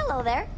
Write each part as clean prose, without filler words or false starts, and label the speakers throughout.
Speaker 1: Hello there.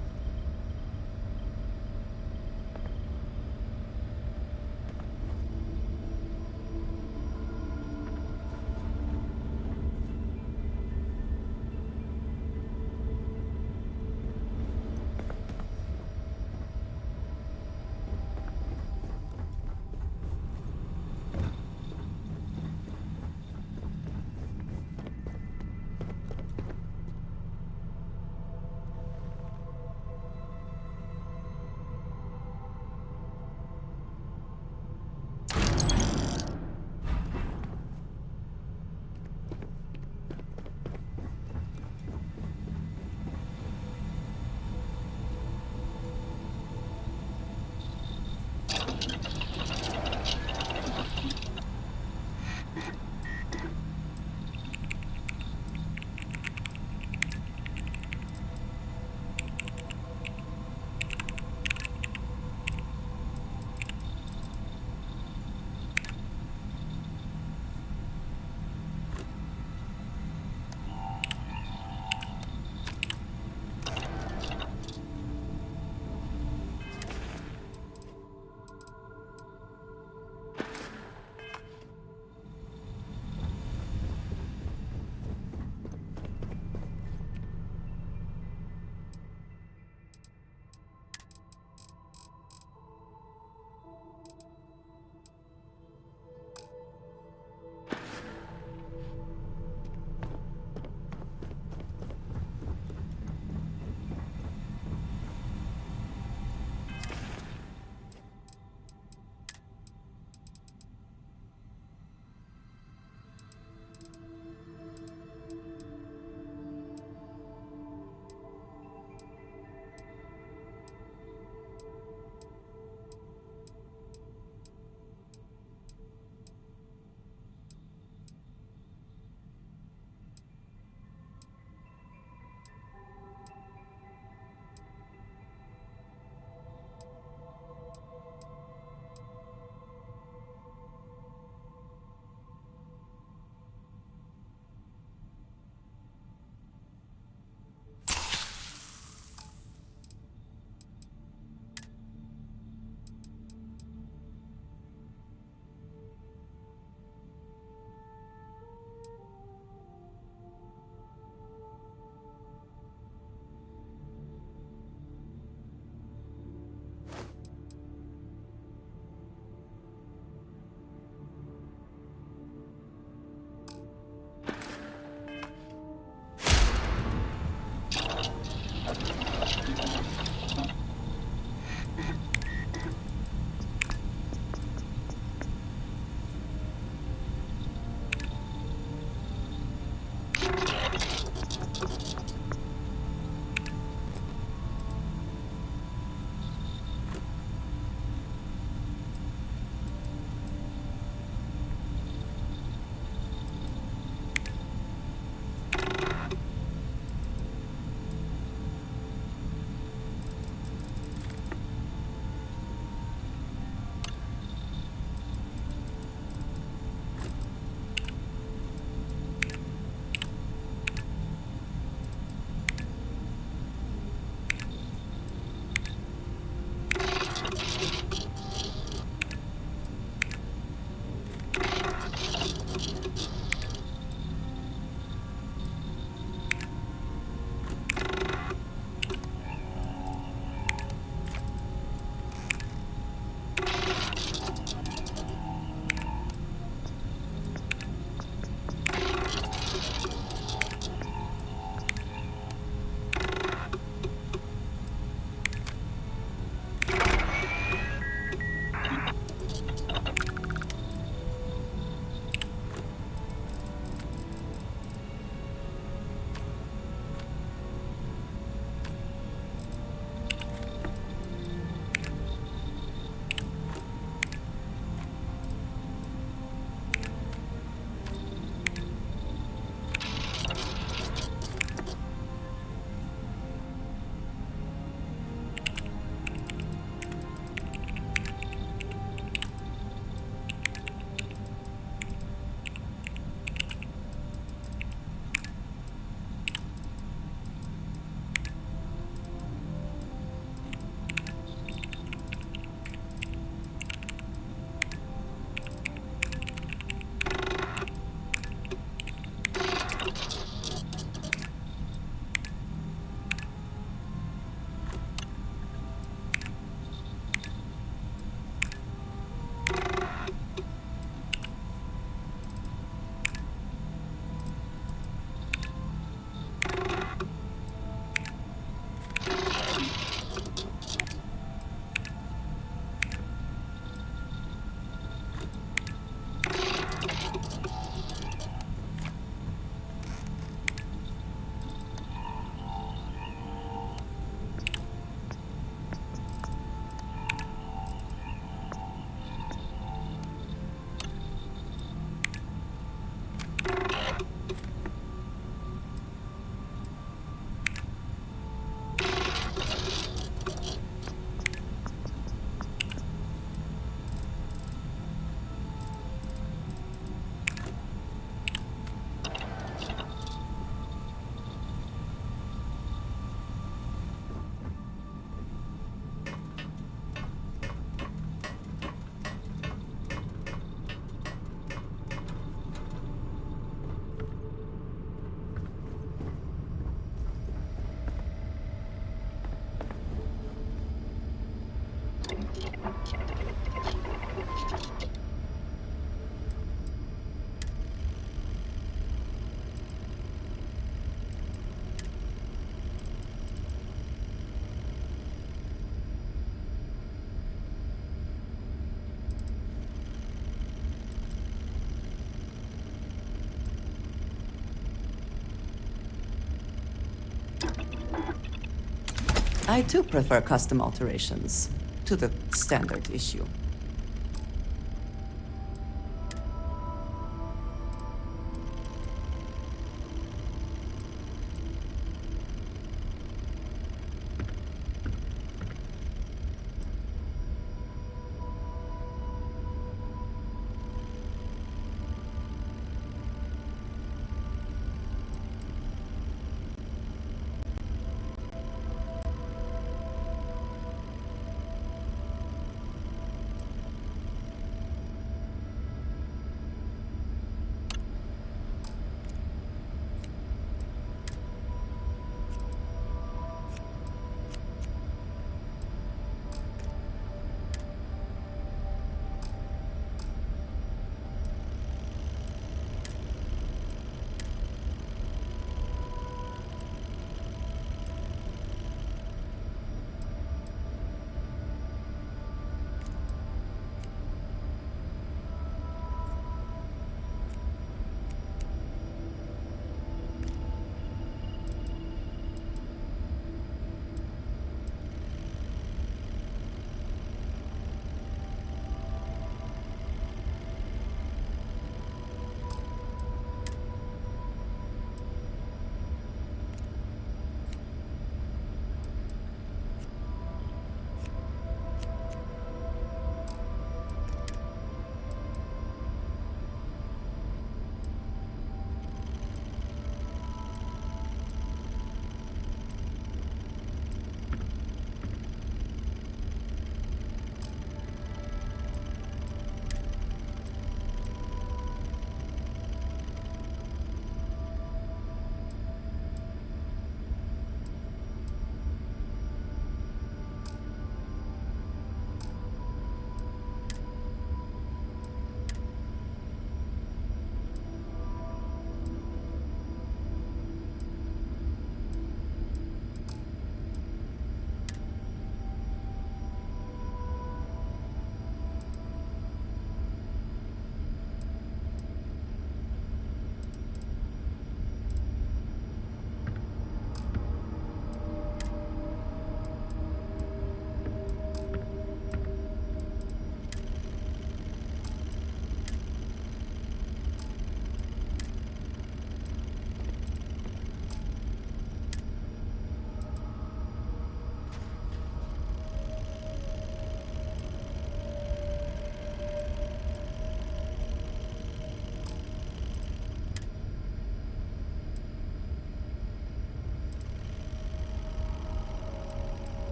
Speaker 2: I too prefer custom alterations to the standard issue.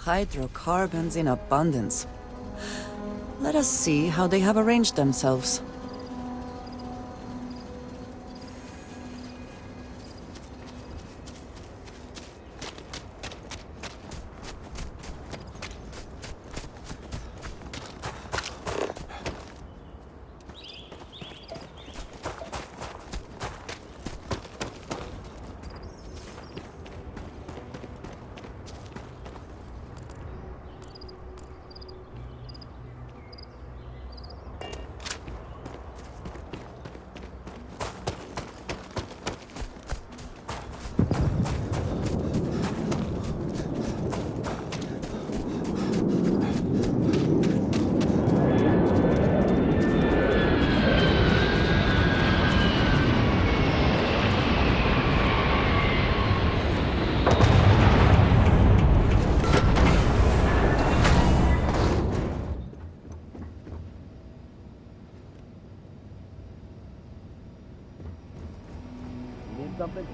Speaker 2: Hydrocarbons in abundance. Let Let us see how they have arranged themselves.
Speaker 3: Need something?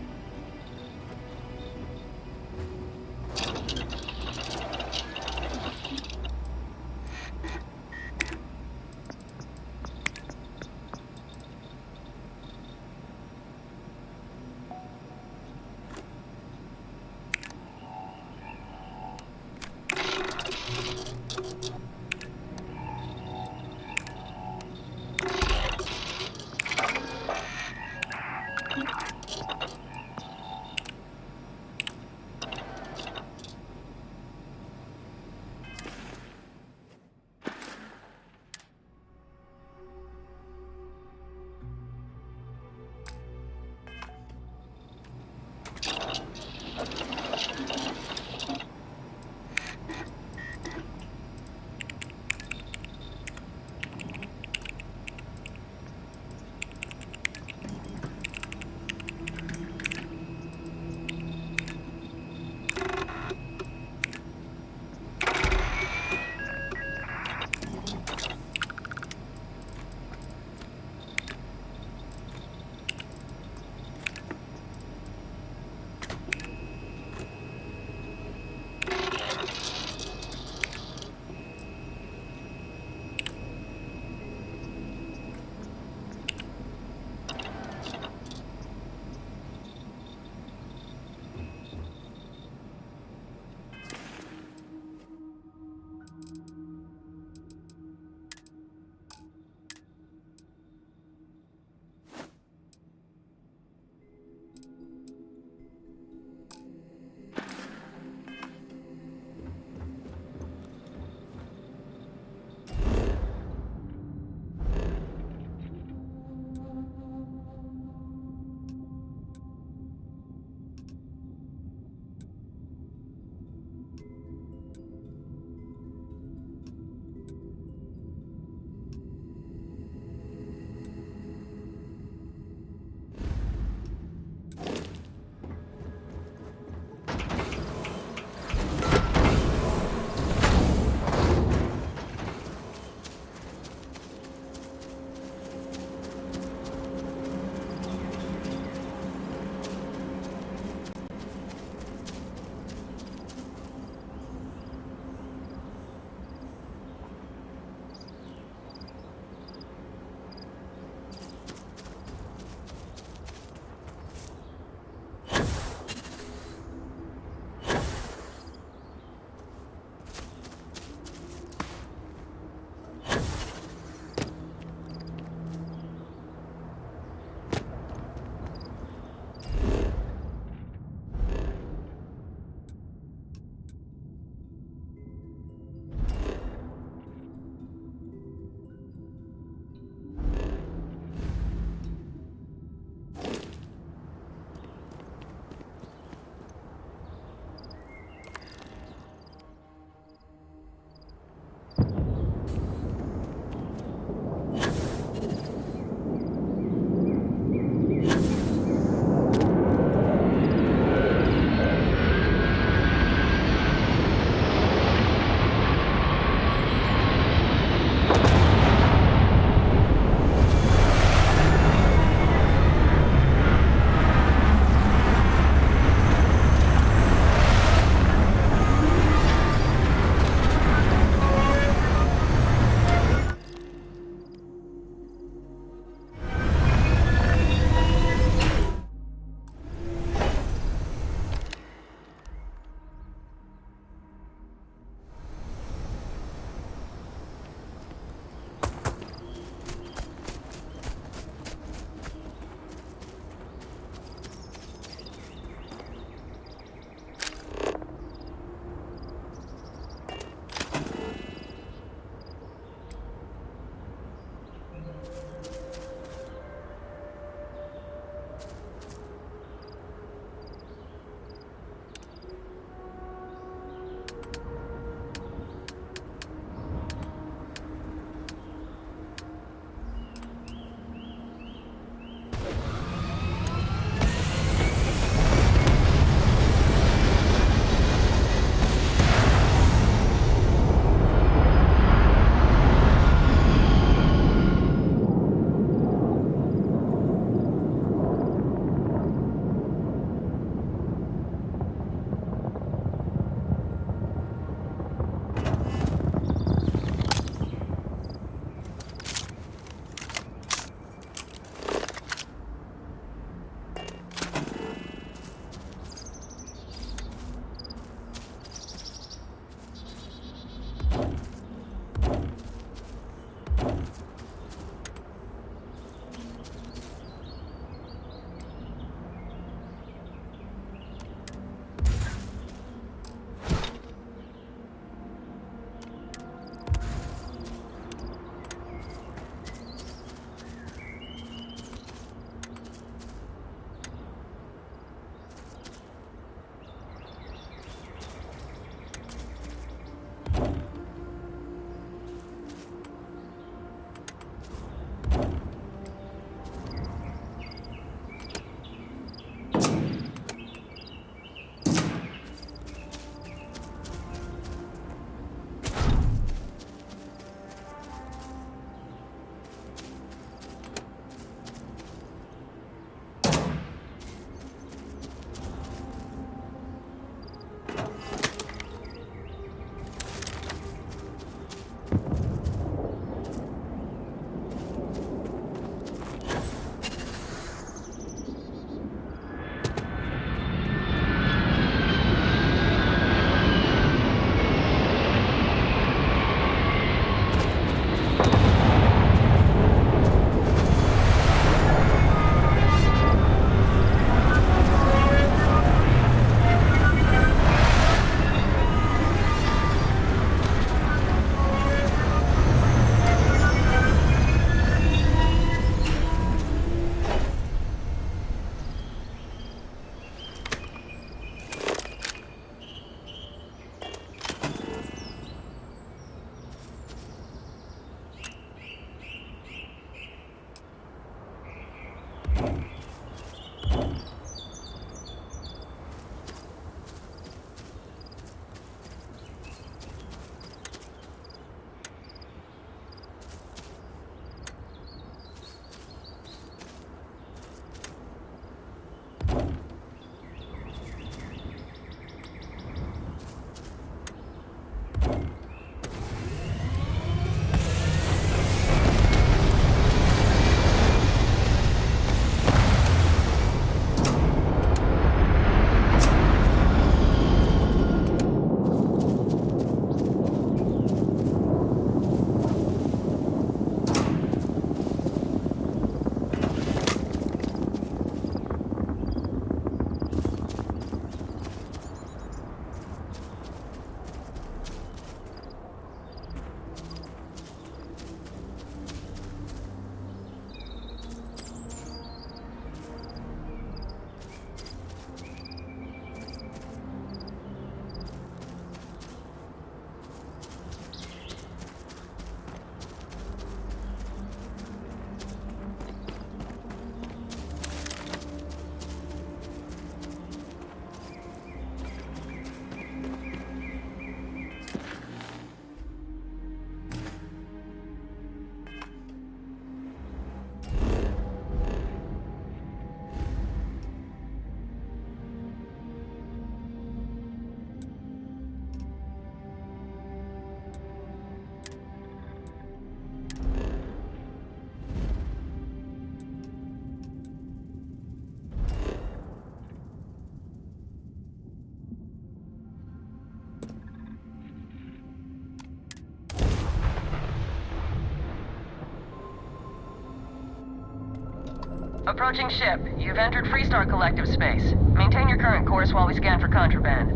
Speaker 3: Approaching ship. You've entered Freestar Collective space. Maintain your current course while we scan for contraband.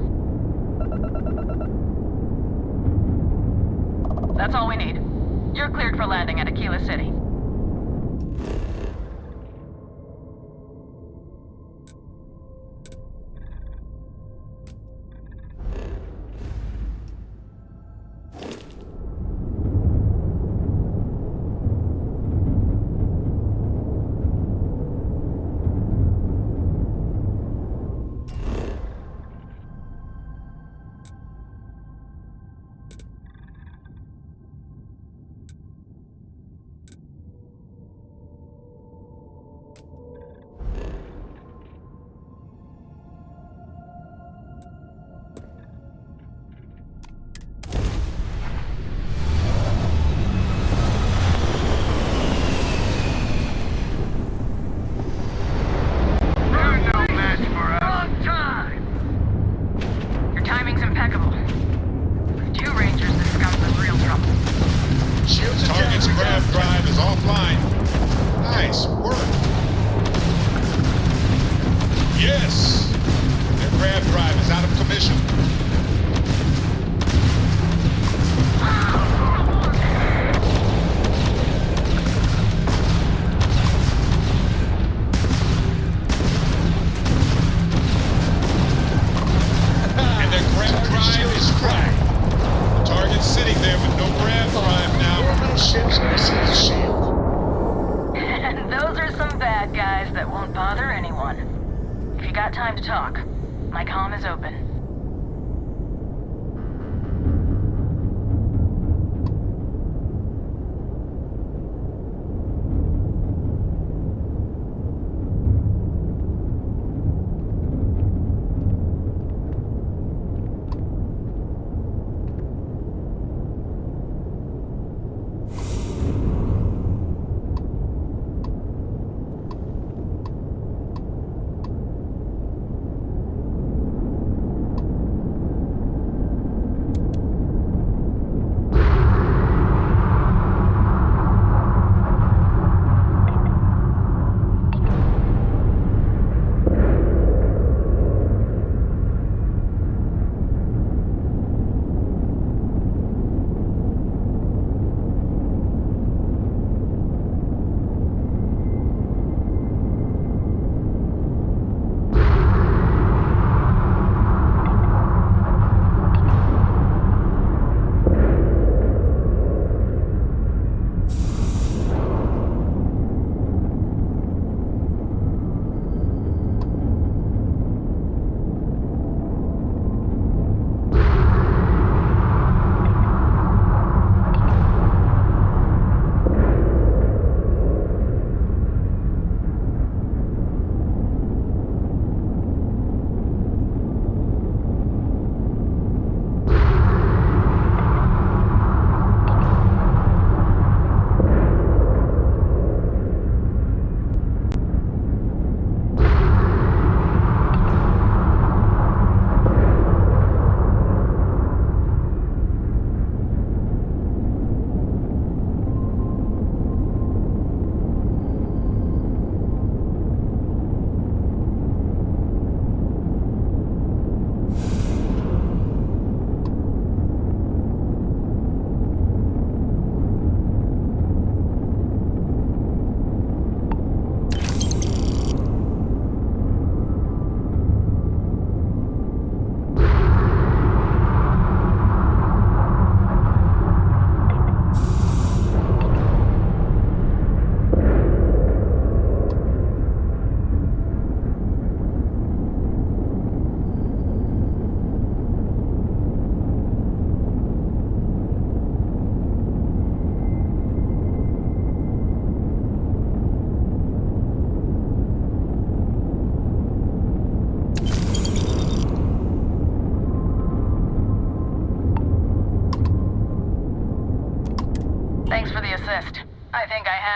Speaker 3: That's all we need. You're cleared for landing at Aquila City.
Speaker 4: Yes! Their grab drive is out of commission. And their grab drive is cracked. The target's sitting there with no grab drive now.
Speaker 5: Ships receive the shield.
Speaker 3: And those are some bad guys that won't bother anyone. If you got time to talk, my comm is open.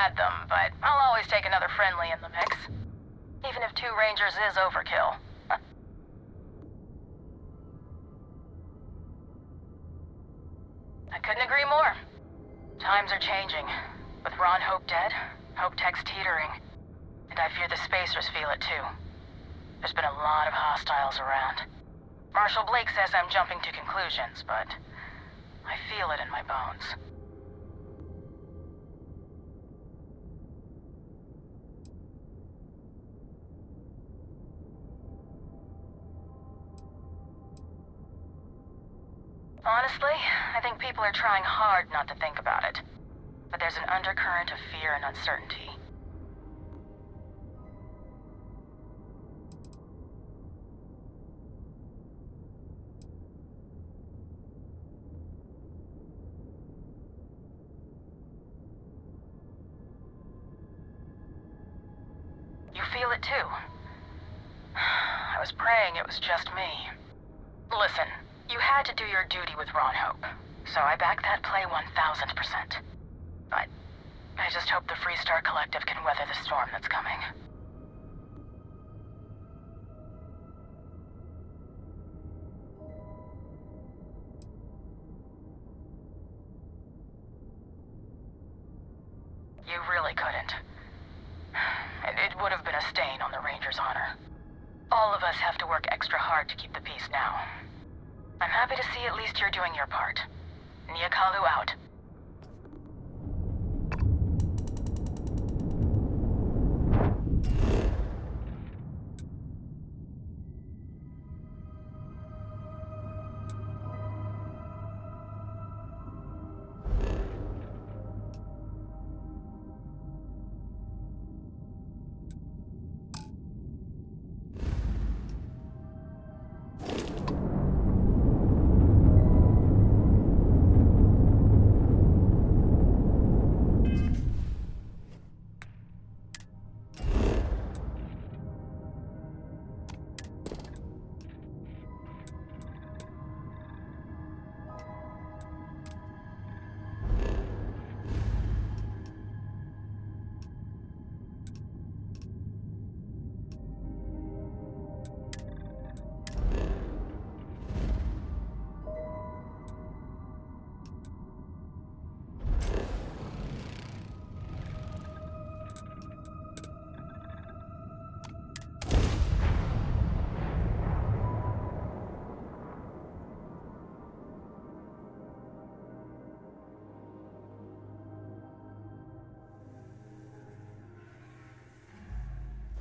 Speaker 3: had them, but I'll always take another friendly in the mix. Even if 2 Rangers is overkill. I couldn't agree more. Times are changing. With Ron Hope dead, Hope Tech's teetering. And I fear the spacers feel it too. There's been a lot of hostiles around. Marshal Blake says I'm jumping to conclusions, but I feel it in my bones. Honestly, I think people are trying hard not to think about it. But there's an undercurrent of fear and uncertainty. You feel it too. I was praying it was just me. Listen, you had to do your duty with Ron Hope, so I backed that play 1000%. But I just hope the Freestar Collective can weather the storm that's coming. You really couldn't. It would have been a stain on the Rangers' honor. All of us have to work extra hard to keep the peace now. I'm happy to see at least you're doing your part. Niakalu out.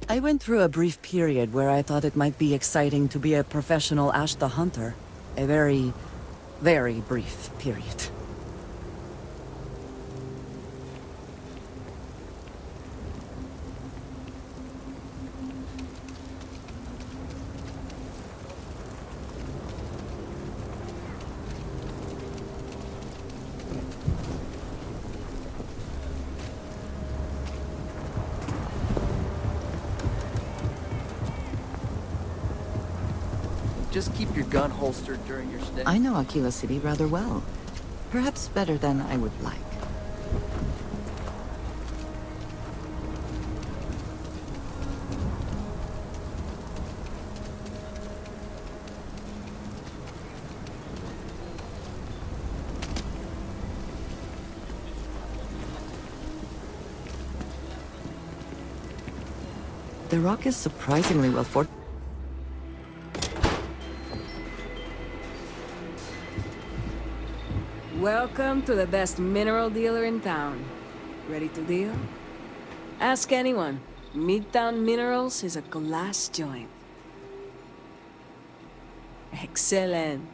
Speaker 2: I went through a brief period where I thought it might be exciting to be a professional Ashta hunter. A very, very brief period.
Speaker 6: Just keep your gun holstered during your stay.
Speaker 7: I know Aquila City rather well. Perhaps better than I would like. The rock is surprisingly well fortified.
Speaker 8: Welcome to the best mineral dealer in town. Ready to deal? Ask anyone. Midtown Minerals is a glass joint. Excellent.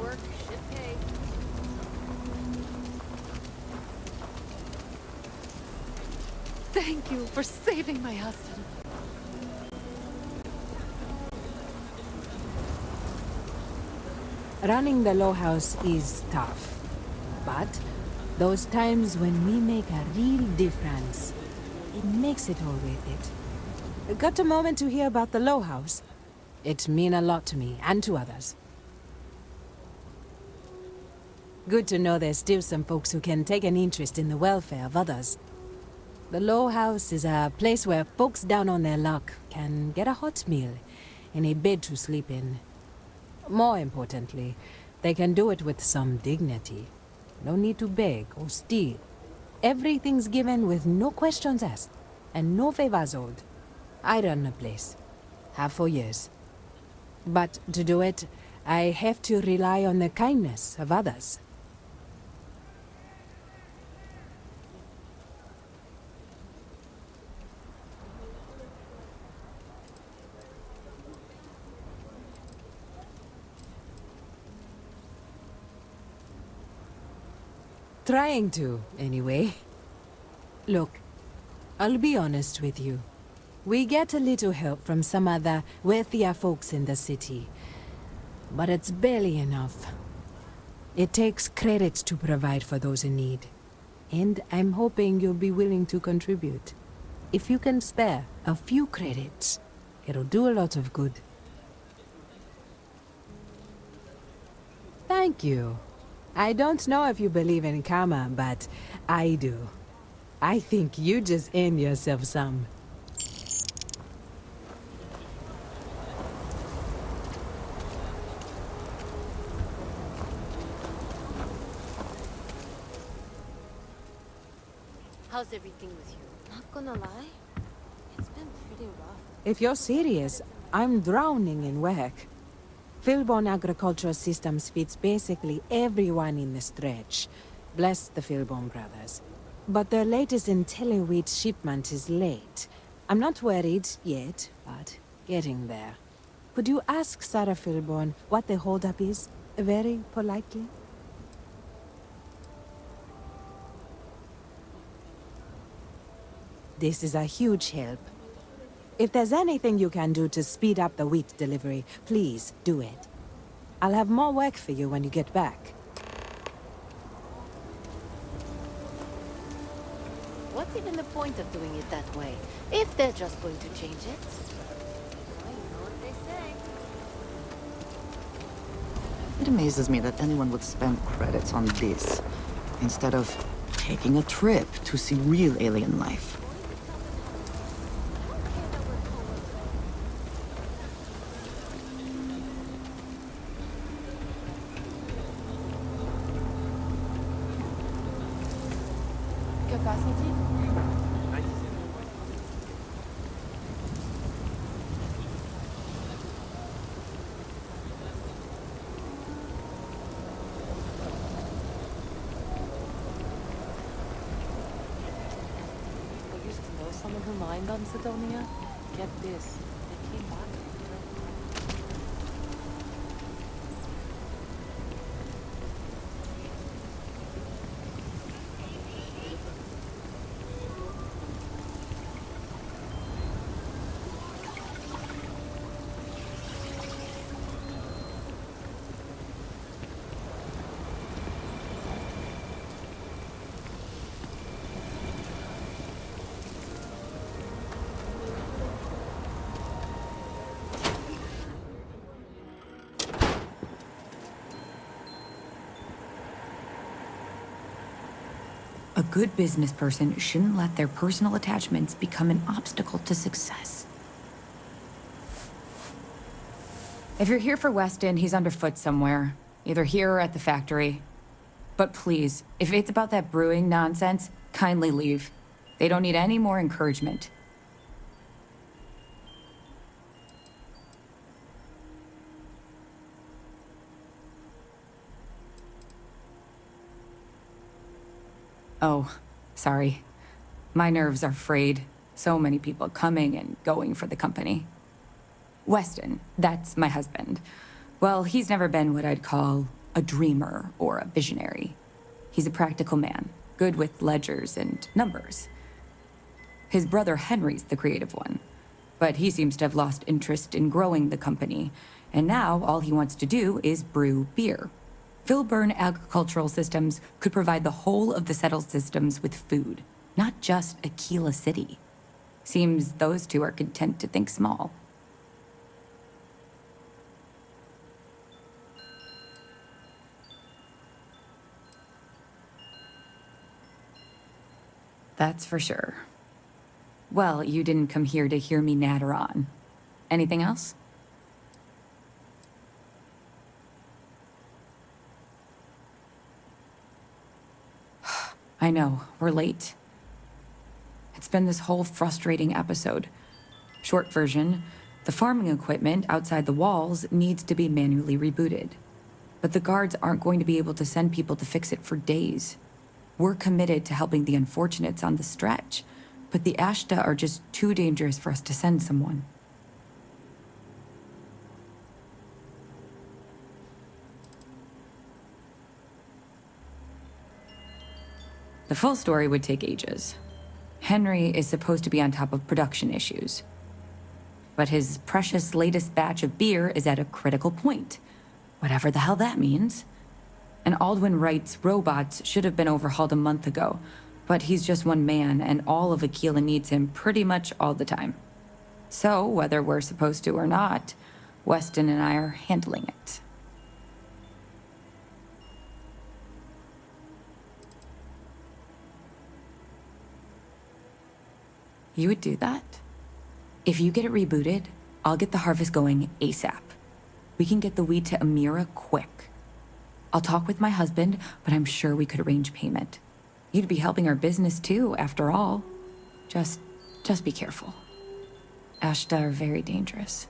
Speaker 8: work should pay.
Speaker 9: Thank you for saving my husband.
Speaker 8: Running the Low House is tough. But those times when we make a real difference, it makes it all worth it. Got a moment to hear about the Low House? It mean a lot to me and to others. Good to know there's still some folks who can take an interest in the welfare of others. The Low House is a place where folks down on their luck can get a hot meal and a bed to sleep in. More importantly, they can do it with some dignity. No need to beg or steal. Everything's given with no questions asked, and no favors owed. I run the place. Have for years. But to do it, I have to rely on the kindness of others. Trying to, anyway. Look, I'll be honest with you. We get a little help from some other wealthier folks in the city, but it's barely enough. It takes credits to provide for those in need, and I'm hoping you'll be willing to contribute. If you can spare a few credits, it'll do a lot of good. Thank you. I don't know if you believe in karma, but I do. I think you just earned yourself some.
Speaker 9: How's everything with you?
Speaker 1: Not gonna lie, it's been pretty rough.
Speaker 8: If you're serious, I'm drowning in work. Philbon Agricultural Systems feeds basically everyone in the stretch. Bless the Philbon brothers. But their latest IntelliWheat shipment is late. I'm not worried yet, but getting there. Could you ask Sarah Philbon what the holdup is? Very politely? This is a huge help. If there's anything you can do to speed up the wheat delivery, please do it. I'll have more work for you when you get back.
Speaker 9: What's even the point of doing it that way, if they're just going to change it? Well, you know what they say.
Speaker 7: It amazes me that anyone would spend credits on this, instead of taking a trip to see real alien life.
Speaker 9: I used to know someone who mined on Sidonia. Get this, they came back.
Speaker 10: A good business person shouldn't let their personal attachments become an obstacle to success. If you're here for Weston, he's underfoot somewhere, either here or at the factory. But please, if it's about that brewing nonsense, kindly leave. They don't need any more encouragement. Oh, sorry. My nerves are frayed. So many people coming and going for the company. Weston, that's my husband. Well, he's never been what I'd call a dreamer or a visionary. He's a practical man, good with ledgers and numbers. His brother Henry's the creative one, but he seems to have lost interest in growing the company, and now all he wants to do is brew beer. Filburn Agricultural Systems could provide the whole of the settled systems with food, not just Aquila City. Seems those two are content to think small. That's for sure. Well, you didn't come here to hear me natter on. Anything else? I know, we're late. It's been this whole frustrating episode. Short version, the farming equipment outside the walls needs to be manually rebooted. But the guards aren't going to be able to send people to fix it for days. We're committed to helping the unfortunates on the stretch, but the Ashta are just too dangerous for us to send someone. The full story would take ages. Henry is supposed to be on top of production issues. But his precious latest batch of beer is at a critical point. Whatever the hell that means. And Aldwin Wright's robots should have been overhauled a month ago, but he's just one man, and all of Aquila needs him pretty much all the time. So, whether we're supposed to or not, Weston and I are handling it. You would do that? If you get it rebooted, I'll get the harvest going ASAP. We can get the wheat to Amira quick. I'll talk with my husband, but I'm sure we could arrange payment. You'd be helping our business too, after all. Just be careful. Ashta are very dangerous.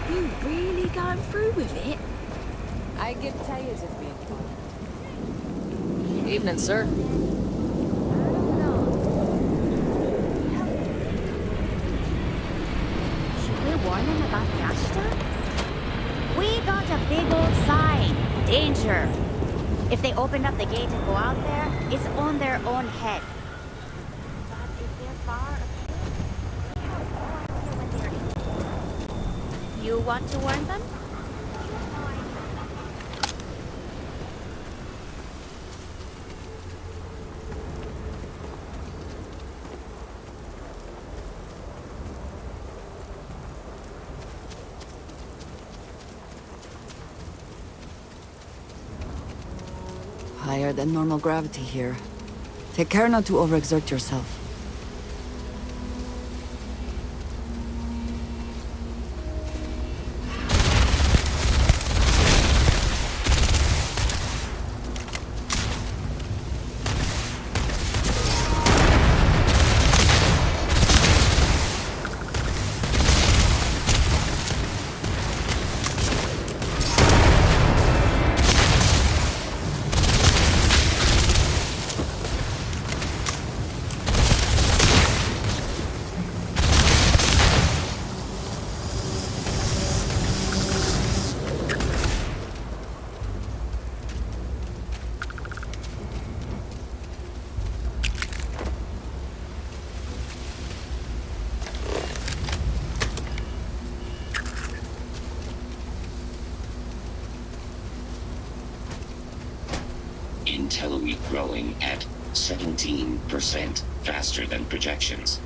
Speaker 9: You really going through with it?
Speaker 8: I get tired of being told.
Speaker 6: Evening, sir.
Speaker 9: Should we warn them about the Ashta? We got a big old sign. Danger. If they open up the gate and go out there, it's on their own head. But if they're far ahead, you want to warn them?
Speaker 2: Higher than normal gravity here. Take care not to overexert yourself.
Speaker 5: Intel wheat growing at 17% faster than projections.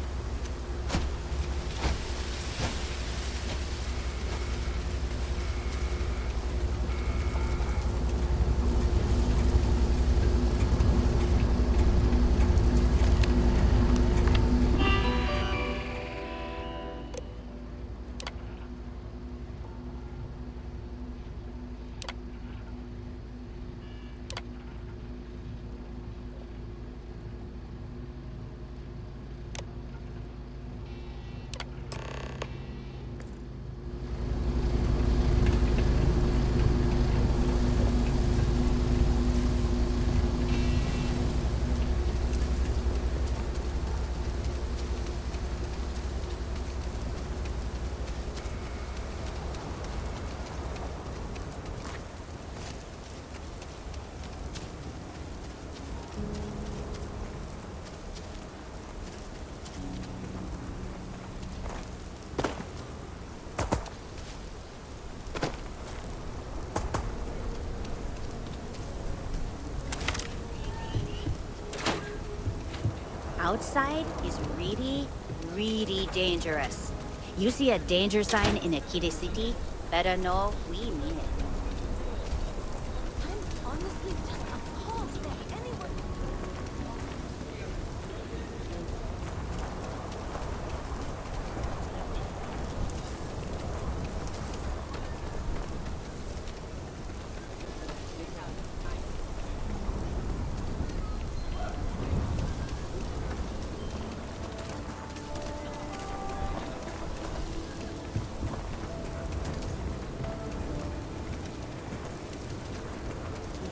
Speaker 9: outside is really, really dangerous. You see a danger sign in a Kide city, better know we mean it.
Speaker 1: I'm honestly just appalled that anyone.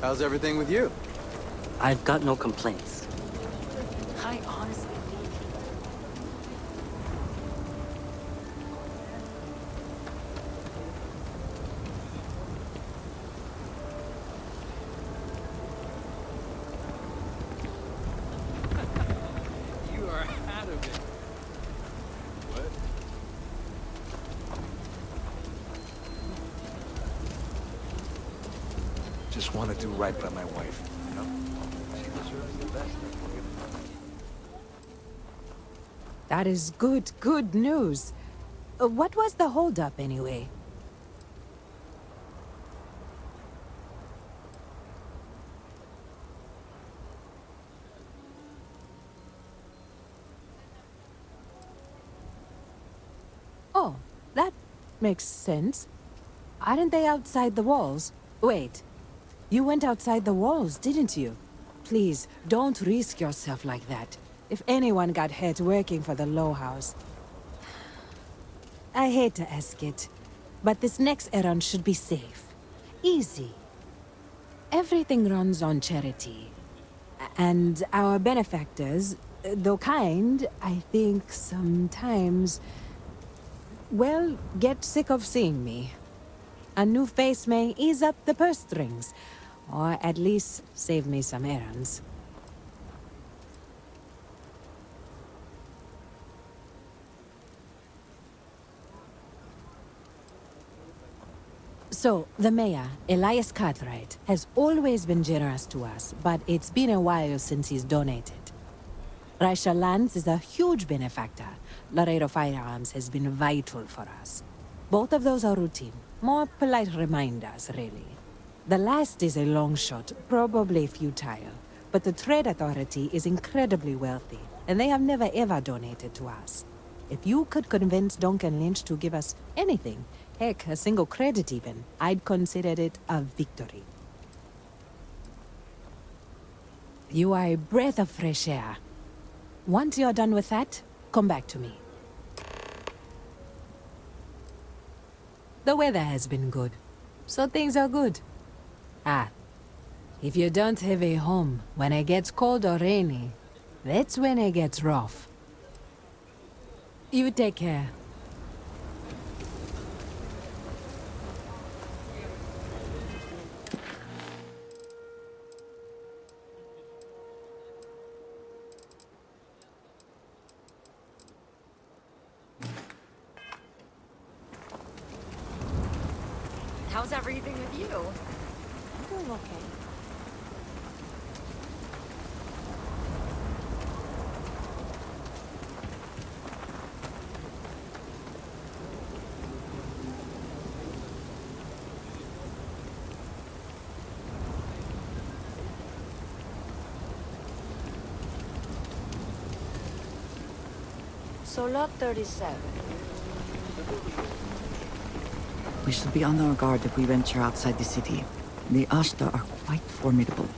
Speaker 6: How's everything with you?
Speaker 11: I've got no complaints.
Speaker 7: I honestly
Speaker 4: You are out of it. What? Just want to do right by my wife, you know? She deserves the best.
Speaker 8: That is good news. What was the holdup anyway? Oh, that makes sense. Aren't they outside the walls? Wait, you went outside the walls, didn't you? Please, don't risk yourself like that. If anyone got hurt working for the Low House. I hate to ask it, but this next errand should be safe. Easy. Everything runs on charity. And our benefactors, though kind, I think sometimes, well, get sick of seeing me. A new face may ease up the purse strings, or at least save me some errands. So, the mayor, Elias Cartwright, has always been generous to us, but it's been a while since he's donated. Raisha Lands is a huge benefactor. Laredo Firearms has been vital for us. Both of those are routine, more polite reminders, really. The last is a long shot, probably futile, but the Trade Authority is incredibly wealthy, and they have never ever donated to us. If you could convince Duncan Lynch to give us anything, heck, a single credit even, I'd consider it a victory. You are a breath of fresh air. Once you're done with that, come back to me. The weather has been good, so things are good. Ah, if you don't have a home when it gets cold or rainy, that's when it gets rough. You take care.
Speaker 10: How's everything with you?
Speaker 1: I'm doing okay.
Speaker 2: So lot 37.
Speaker 7: We should be on our guard if we venture outside the city. The Ashta are quite formidable.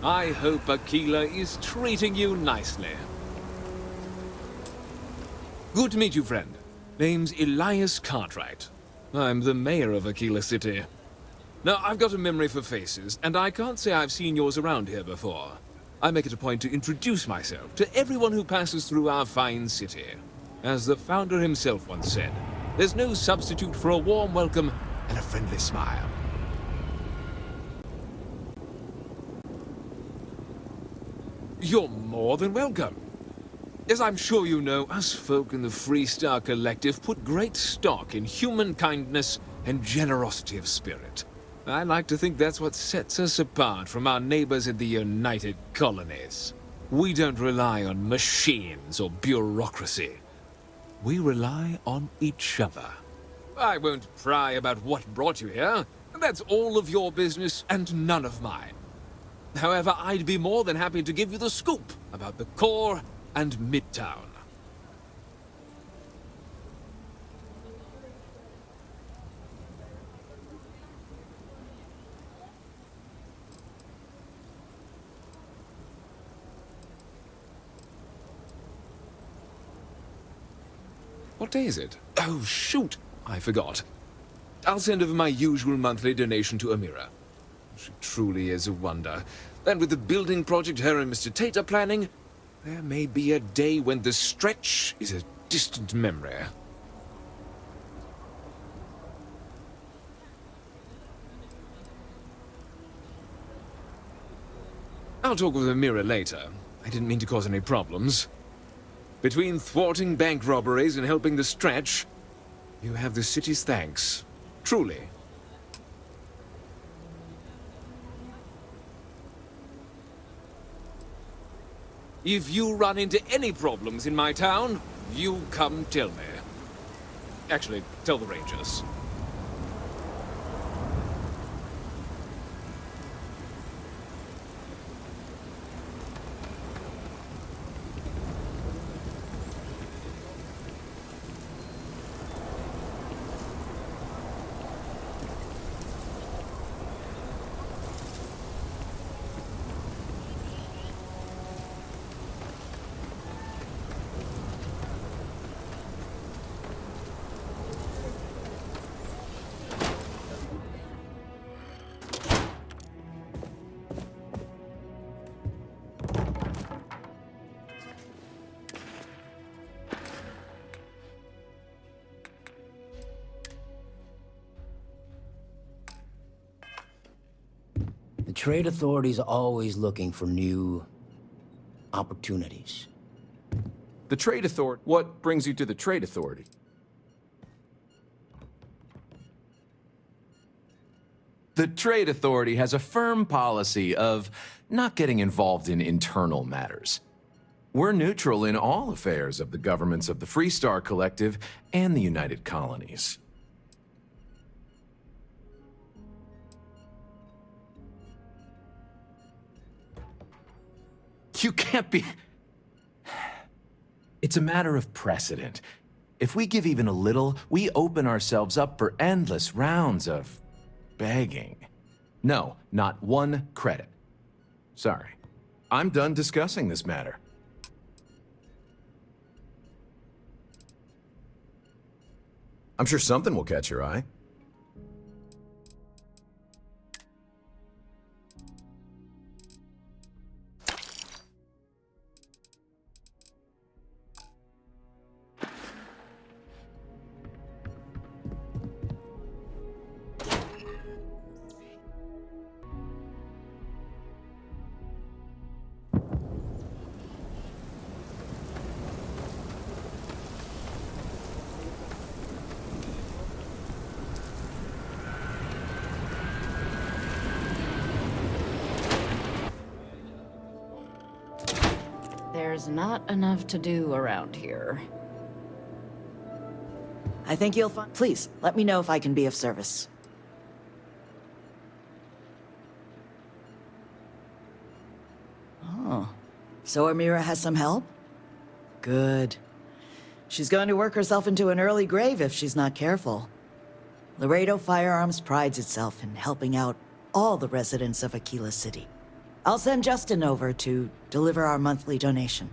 Speaker 12: I hope Aquila is treating you nicely. Good to meet you, friend. Name's Elias Cartwright. I'm the mayor of Aquila City. Now, I've got a memory for faces, and I can't say I've seen yours around here before. I make it a point to introduce myself to everyone who passes through our fine city. As the founder himself once said, there's no substitute for a warm welcome and a friendly smile. You're more than welcome. As I'm sure you know, us folk in the Freestar Collective put great stock in human kindness and generosity of spirit. I like to think that's what sets us apart from our neighbors in the United Colonies. We don't rely on machines or bureaucracy. We rely on each other. I won't pry about what brought you here. That's all of your business and none of mine. However, I'd be more than happy to give you the scoop about the core and Midtown. What day is it? Oh, shoot! I forgot. I'll send over my usual monthly donation to Amira. She truly is a wonder. And with the building project her and Mr. Tate are planning, there may be a day when the stretch is a distant memory. I'll talk with Amira later. I didn't mean to cause any problems. Between thwarting bank robberies and helping the stretch, you have the city's thanks. Truly. If you run into any problems in my town, you come tell me. Actually, tell the Rangers.
Speaker 13: The trade authority's always looking for new opportunities.
Speaker 14: The trade authority? What brings you to the trade authority? The trade authority has a firm policy of not getting involved in internal matters. We're neutral in all affairs of the governments of the Freestar Collective and the United Colonies. You can't be... It's a matter of precedent. If we give even a little, we open ourselves up for endless rounds of begging. No, not one credit. Sorry. I'm done discussing this matter. I'm sure something will catch your eye.
Speaker 7: There's not enough to do around here.
Speaker 2: I think you'll find... Please, let me know if I can be of service. Oh. So Amira has some help? Good. She's going to work herself into an early grave if she's not careful. Laredo Firearms prides itself in helping out all the residents of Aquila City. I'll send Justin over to deliver our monthly donation.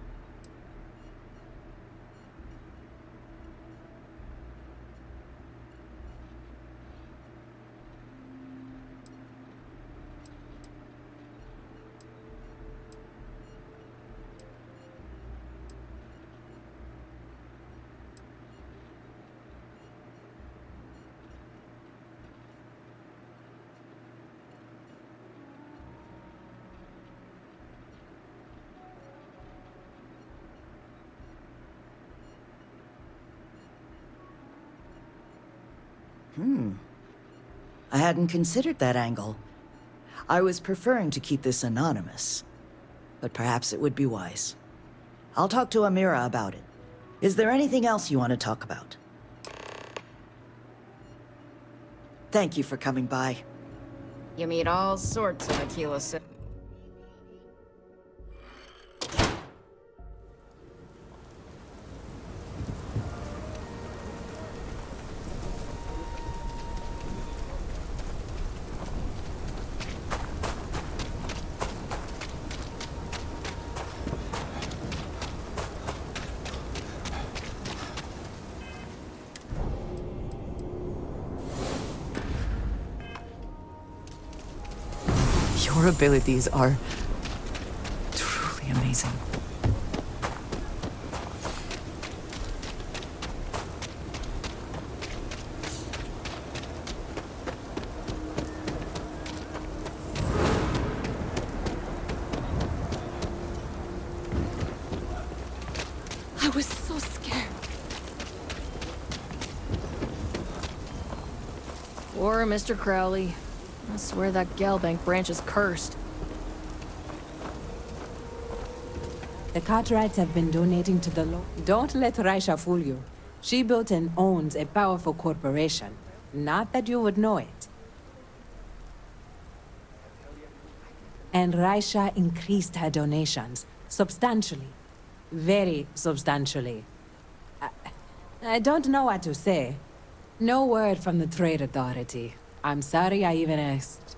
Speaker 2: I hadn't considered that angle. I was preferring to keep this anonymous. But perhaps it would be wise. I'll talk to Amira about it. Is there anything else you want to talk about? Thank you for coming by.
Speaker 10: You meet all sorts of Aquila City.
Speaker 7: Your abilities are truly amazing.
Speaker 1: I was so scared.
Speaker 15: Or Mr. Crowley. I swear that Galbank branch is cursed.
Speaker 8: The Cartwrights have been donating to the law. Don't let Raisha fool you. She built and owns a powerful corporation. Not that you would know it. And Raisha increased her donations substantially. Very substantially. I don't know what to say. No word from the Trade Authority. I'm sorry I even asked.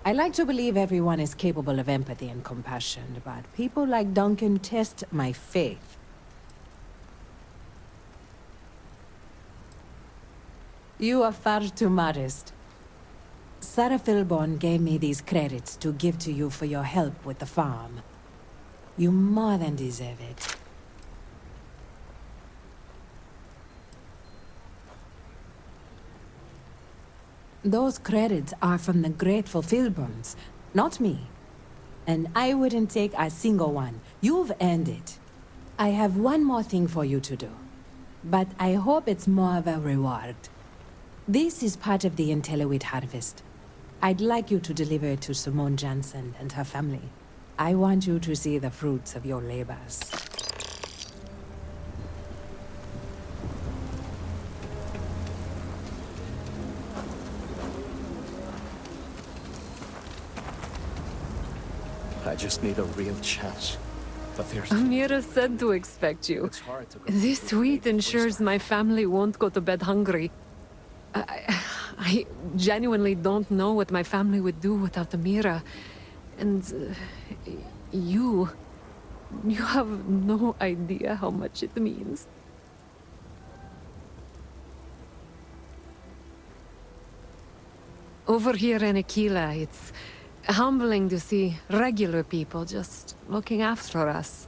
Speaker 8: I like to believe everyone is capable of empathy and compassion, but people like Duncan test my faith. You are far too modest. Sarah Philborn gave me these credits to give to you for your help with the farm. You more than deserve it. Those credits are from the grateful Philborns, not me. And I wouldn't take a single one. You've earned it. I have one more thing for you to do. But I hope it's more of a reward. This is part of the Intelliwit harvest. I'd like you to deliver it to Simone Jansen and her family. I want you to see the fruits of your labors.
Speaker 6: I just need a real chance. But there's...
Speaker 15: Amira said to expect you.
Speaker 6: It's hard to...
Speaker 15: This wheat ensures my family won't go to bed hungry. I genuinely don't know what my family would do without Amira. And you have no idea how much it means. Over here in Aquila, it's humbling to see regular people just looking after us.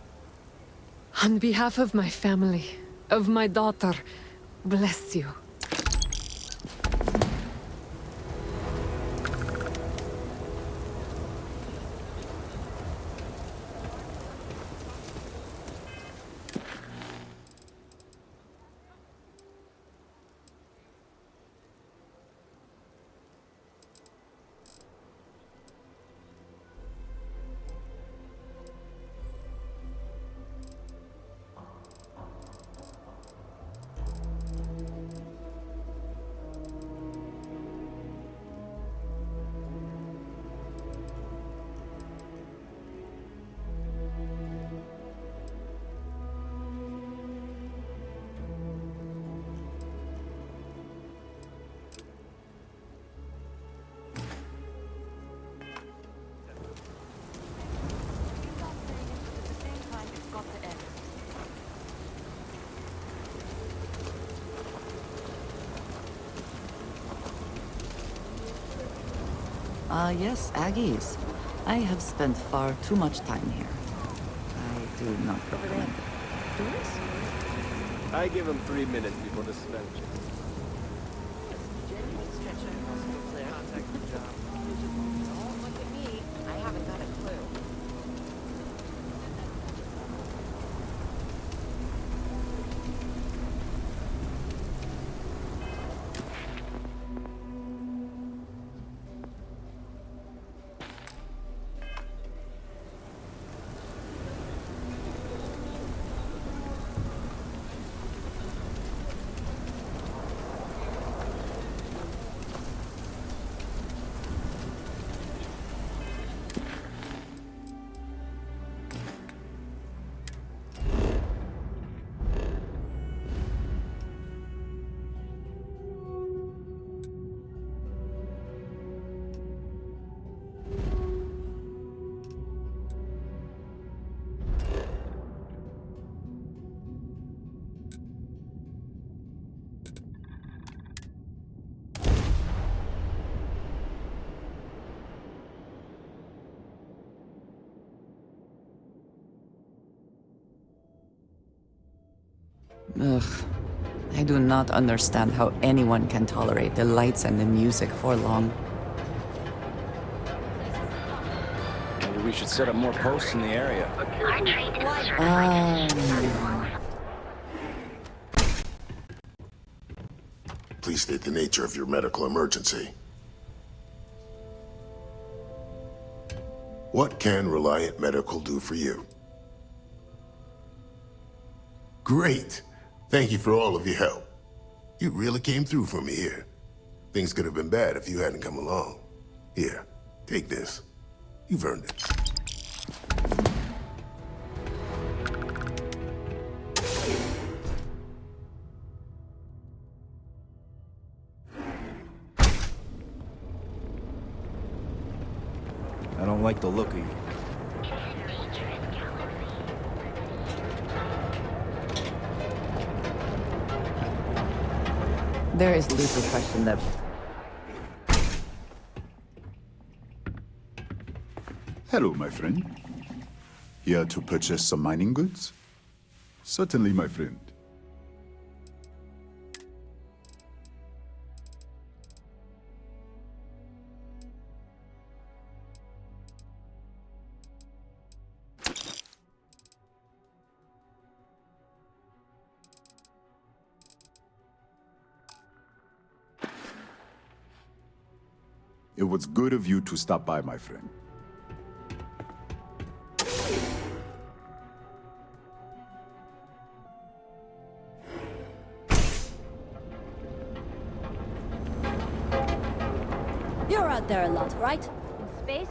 Speaker 15: On behalf of my family, of my daughter, bless you.
Speaker 7: Yes, Aggies. I have spent far too much time here. I do not recommend it.
Speaker 6: I give him 3 minutes before the smell.
Speaker 9: Don't look at me. I haven't got a clue.
Speaker 7: Ugh. I do not understand how anyone can tolerate the lights and the music for long.
Speaker 16: Maybe we should set up more posts in the area.
Speaker 17: Please state the nature of your medical emergency. What can Reliant Medical do for you? Great. Thank you for all of your help. You really came through for me here. Things could have been bad if you hadn't come along. Here, take this. You've earned it.
Speaker 16: I don't like the look of you.
Speaker 7: There is little question that...
Speaker 18: Hello, my friend. Here to purchase some mining goods? Certainly, my friend. It was good of you to stop by, my friend.
Speaker 1: You're out there a lot, right? In space?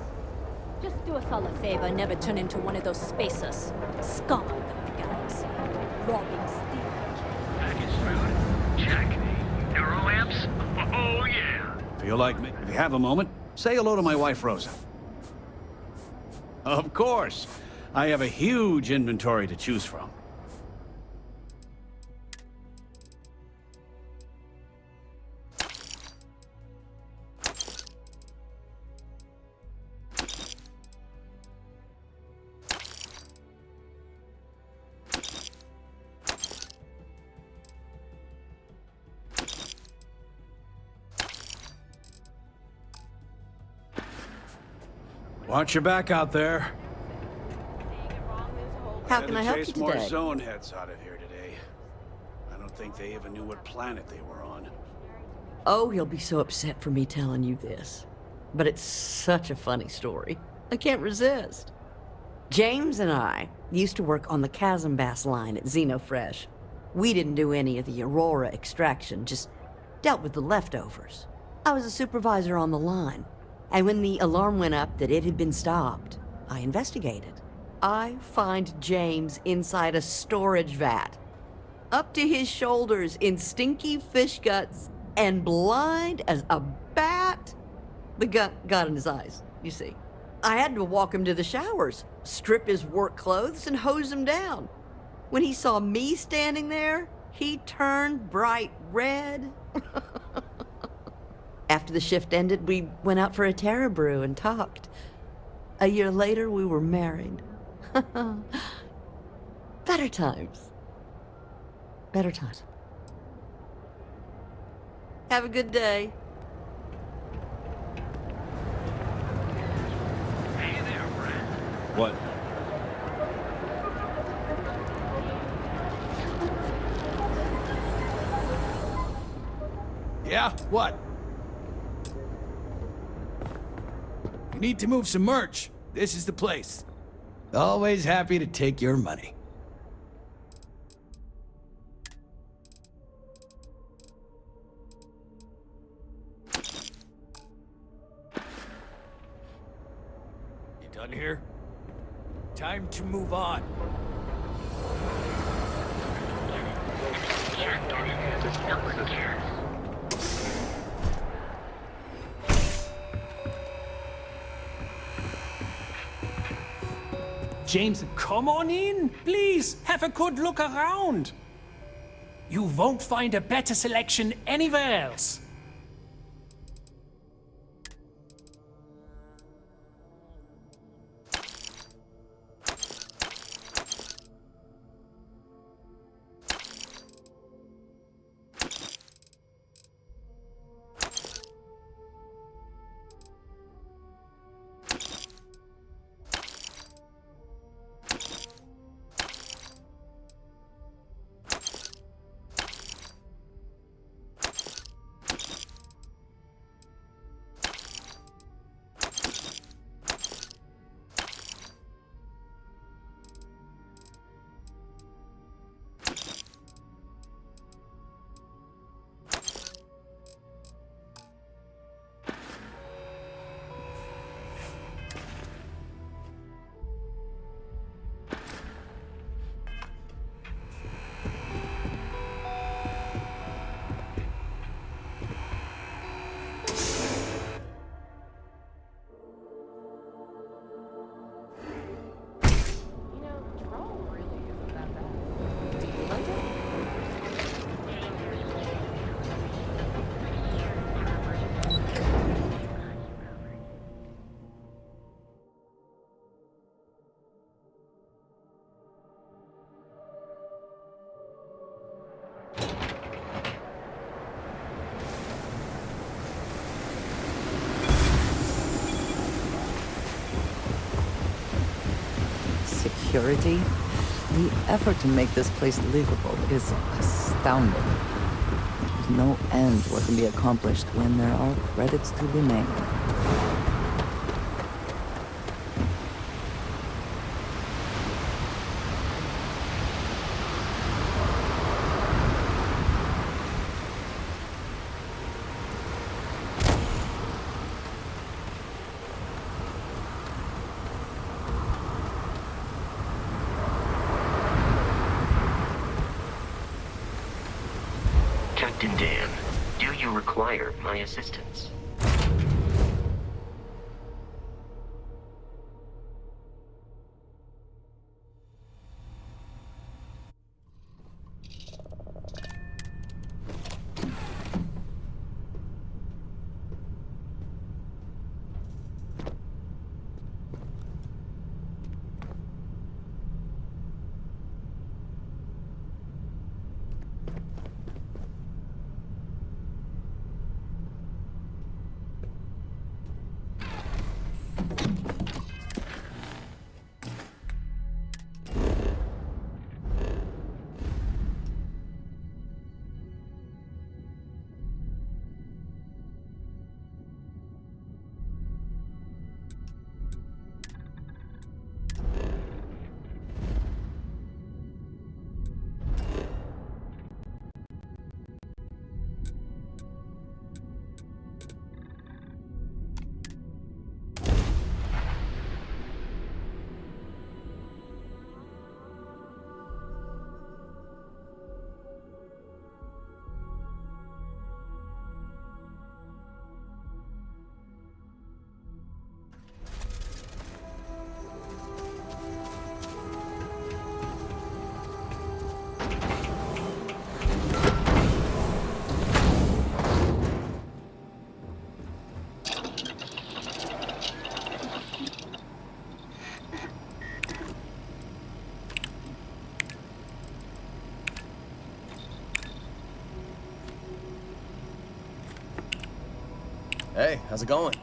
Speaker 1: Just do us all a favor and never turn into one of those spacers. Scum of the galaxy. Robbing Steve.
Speaker 19: Package food? Check. Neuro lamps? Oh, yeah.
Speaker 20: Feel like me? If you have a moment, say hello to my wife, Rosa. Of course. I have a huge inventory to choose from. Watch your back out there.
Speaker 2: How can I help you
Speaker 20: Chase more
Speaker 2: today?
Speaker 20: zone heads out of here today. I don't think they even knew what planet they were on.
Speaker 21: Oh, he'll be so upset for me telling you this. But it's such a funny story. I can't resist. James and I used to work on the Chasm Bass line at Xenofresh. We didn't do any of the Aurora extraction, just dealt with the leftovers. I was a supervisor on the line. And when the alarm went up that it had been stopped, I investigated. I find James inside a storage vat, up to his shoulders in stinky fish guts and blind as a bat. The gut got in his eyes, you see. I had to walk him to the showers, strip his work clothes, and hose him down. When he saw me standing there, he turned bright red. After the shift ended, we went out for a Terra brew and talked. A year later, we were married. Better times. Better times. Have a good day.
Speaker 19: Hey there, Brad.
Speaker 20: What?
Speaker 22: Yeah? What? You need to move some merch. This is the place. Always happy to take your money. You done here? Time to move on.
Speaker 23: James, come on in, please. Have a good look around. You won't find a better selection anywhere else.
Speaker 7: security. The effort to make this place livable is astounding. There's no end to what can be accomplished when there are credits to be made.
Speaker 3: Captain Dan, do you require my assistance?
Speaker 6: Hey, how's it going?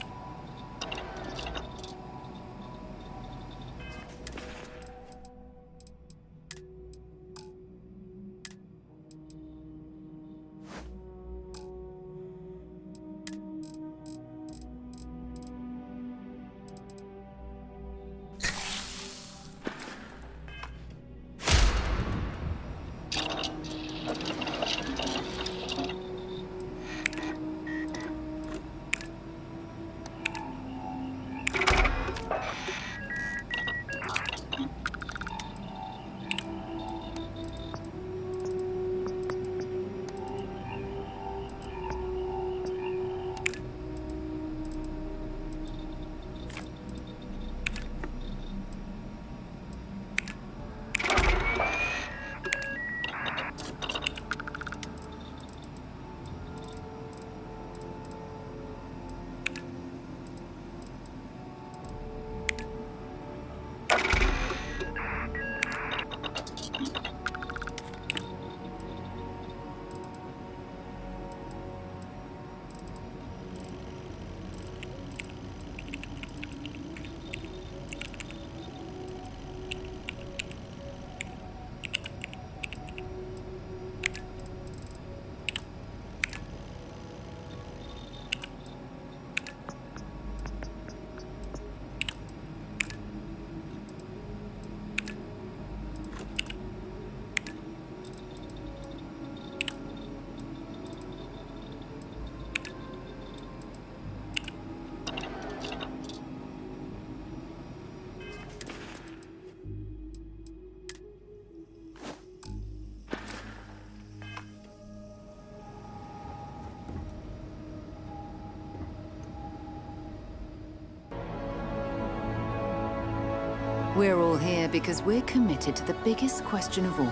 Speaker 5: We're all here because we're committed to the biggest question of all.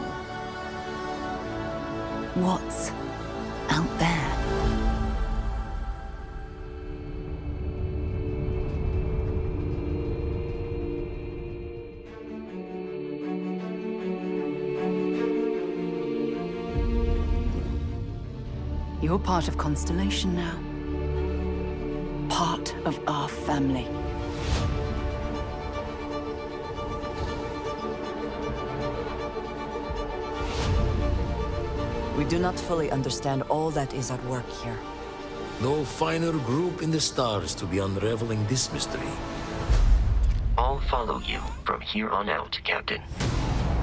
Speaker 5: What's out there? You're part of Constellation now. Part of our family.
Speaker 7: We do not fully understand all that is at work here.
Speaker 4: No finer group in the stars to be unraveling this mystery.
Speaker 3: I'll follow you from here on out, Captain.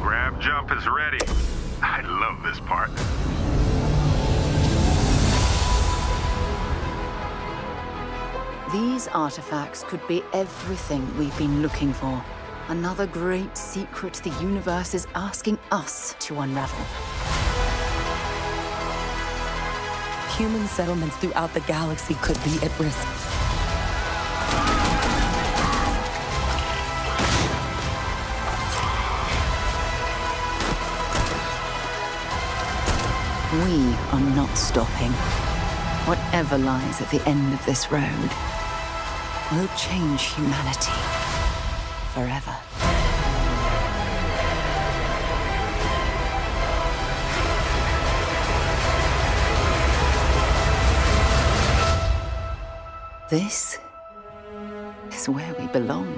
Speaker 11: Grab jump is ready. I love this part.
Speaker 5: These artifacts could be everything we've been looking for. Another great secret the universe is asking us to unravel.
Speaker 7: Human settlements throughout the galaxy could be at risk.
Speaker 5: We are not stopping. Whatever lies at the end of this road will change humanity forever. This is where we belong.